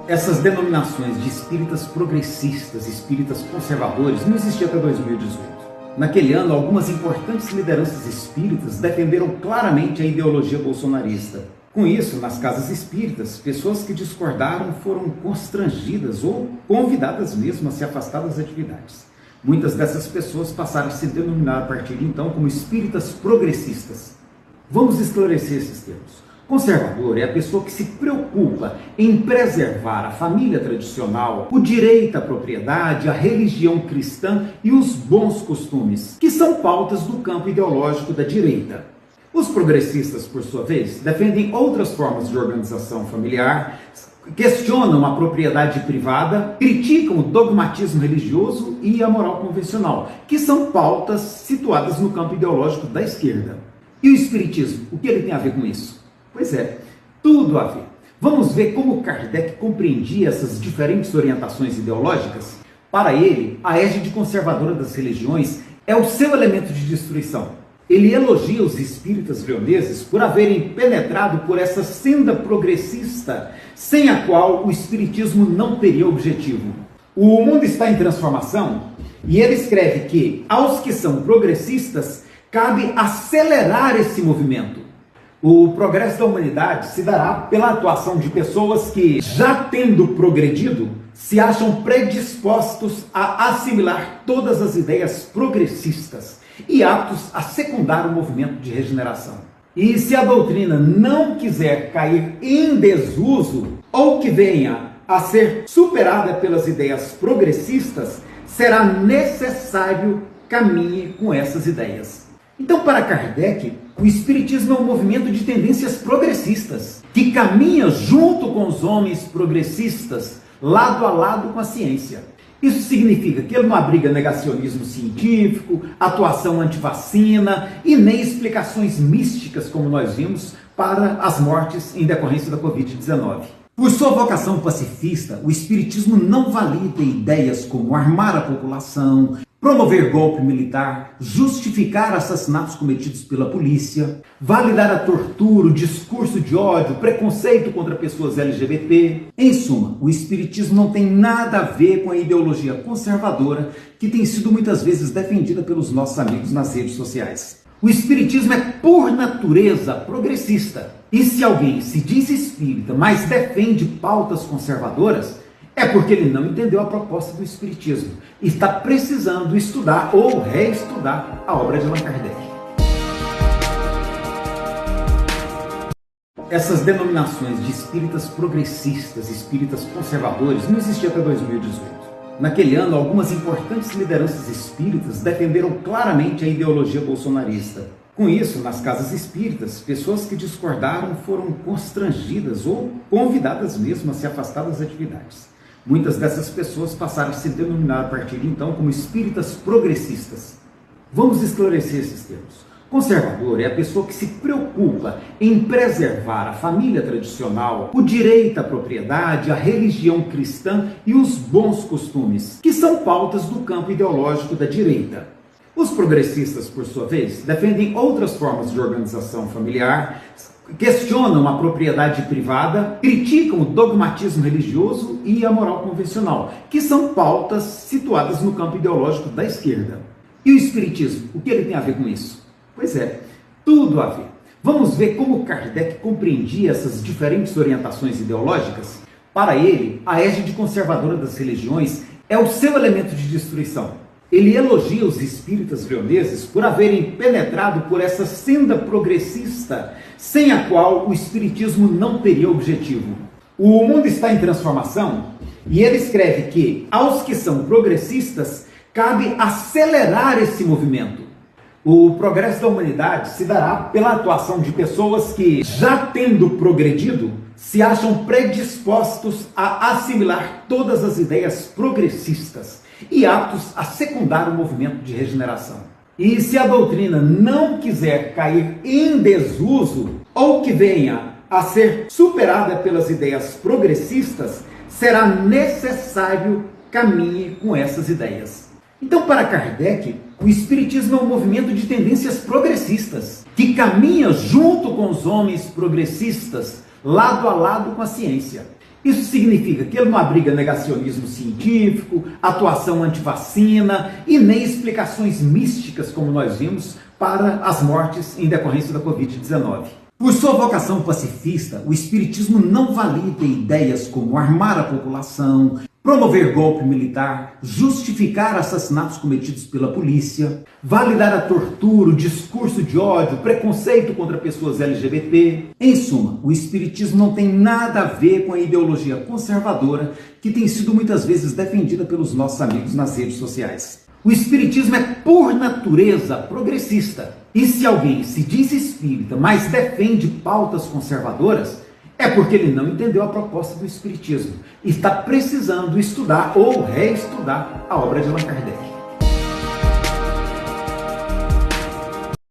Essas denominações de espíritas progressistas, espíritas conservadores, não existiam até 2018. Naquele ano, algumas importantes lideranças espíritas defenderam claramente a ideologia bolsonarista. Com isso, nas casas espíritas, pessoas que discordaram foram constrangidas ou convidadas mesmo a se afastar das atividades. Muitas dessas pessoas passaram a se denominar a partir de então como espíritas progressistas. Vamos esclarecer esses termos. Conservador é a pessoa que se preocupa em preservar a família tradicional, o direito à propriedade, a religião cristã e os bons costumes, que são pautas do campo ideológico da direita. Os progressistas, por sua vez, defendem outras formas de organização familiar, questionam a propriedade privada, criticam o dogmatismo religioso e a moral convencional, que são pautas situadas no campo ideológico da esquerda. E o espiritismo, o que ele tem a ver com isso? Pois é, tudo a ver. Vamos ver como Kardec compreendia essas diferentes orientações ideológicas. Para ele, a égide conservadora das religiões é o seu elemento de destruição. Ele elogia os espíritas leoneses por haverem penetrado por essa senda progressista, sem a qual o espiritismo não teria objetivo. O mundo está em transformação e ele escreve que, aos que são progressistas, cabe acelerar esse movimento. O progresso da humanidade se dará pela atuação de pessoas que, já tendo progredido, se acham predispostos a assimilar todas as ideias progressistas e aptos a secundar o movimento de regeneração. E se a doutrina não quiser cair em desuso, ou que venha a ser superada pelas ideias progressistas, será necessário caminhe com essas ideias. Então, para Kardec, o espiritismo é um movimento de tendências progressistas, que caminha junto com os homens progressistas, lado a lado com a ciência. Isso significa que ele não abriga negacionismo científico, atuação antivacina e nem explicações místicas, como nós vimos, para as mortes em decorrência da Covid-19. Por sua vocação pacifista, o espiritismo não valida ideias como armar a população, promover golpe militar, justificar assassinatos cometidos pela polícia, validar a tortura, o discurso de ódio, preconceito contra pessoas LGBT. Em suma, o espiritismo não tem nada a ver com a ideologia conservadora que tem sido muitas vezes defendida pelos nossos amigos nas redes sociais. O espiritismo é, por natureza, progressista. E se alguém se diz espírita, mas defende pautas conservadoras, é porque ele não entendeu a proposta do espiritismo e está precisando estudar ou reestudar a obra de Allan Kardec. Essas denominações de espíritas progressistas, espíritas conservadores, não existiam até 2018. Naquele ano, algumas importantes lideranças espíritas defenderam claramente a ideologia bolsonarista. Com isso, nas casas espíritas, pessoas que discordaram foram constrangidas ou convidadas mesmo a se afastar das atividades. Muitas dessas pessoas passaram a se denominar a partir de então como espíritas progressistas. Vamos esclarecer esses termos. Conservador é a pessoa que se preocupa em preservar a família tradicional, o direito à propriedade, a religião cristã e os bons costumes, que são pautas do campo ideológico da direita. Os progressistas, por sua vez, defendem outras formas de organização familiar, questionam a propriedade privada, criticam o dogmatismo religioso e a moral convencional, que são pautas situadas no campo ideológico da esquerda. E o espiritismo, o que ele tem a ver com isso? Pois é, tudo a ver. Vamos ver como Kardec compreendia essas diferentes orientações ideológicas. Para ele, a égide conservadora das religiões é o seu elemento de destruição. Ele elogia os espíritas leoneses por haverem penetrado por essa senda progressista, sem a qual o espiritismo não teria objetivo. O mundo está em transformação e ele escreve que, aos que são progressistas, cabe acelerar esse movimento. O progresso da humanidade se dará pela atuação de pessoas que, já tendo progredido, se acham predispostos a assimilar todas as ideias progressistas e aptos a secundar o movimento de regeneração. E se a doutrina não quiser cair em desuso, ou que venha a ser superada pelas ideias progressistas, será necessário caminhe com essas ideias. Então, para Kardec, o espiritismo é um movimento de tendências progressistas, que caminha junto com os homens progressistas, lado a lado com a ciência. Isso significa que ele não abriga negacionismo científico, atuação antivacina e nem explicações místicas, como nós vimos, para as mortes em decorrência da Covid-19. Por sua vocação pacifista, o Espiritismo não valida ideias como armar a população, promover golpe militar, justificar assassinatos cometidos pela polícia, validar a tortura, o discurso de ódio, preconceito contra pessoas LGBT. Em suma, o Espiritismo não tem nada a ver com a ideologia conservadora que tem sido muitas vezes defendida pelos nossos amigos nas redes sociais. O Espiritismo é, por natureza, progressista. E se alguém se diz espírita, mas defende pautas conservadoras, é porque ele não entendeu a proposta do Espiritismo e está precisando estudar ou reestudar a obra de Allan Kardec.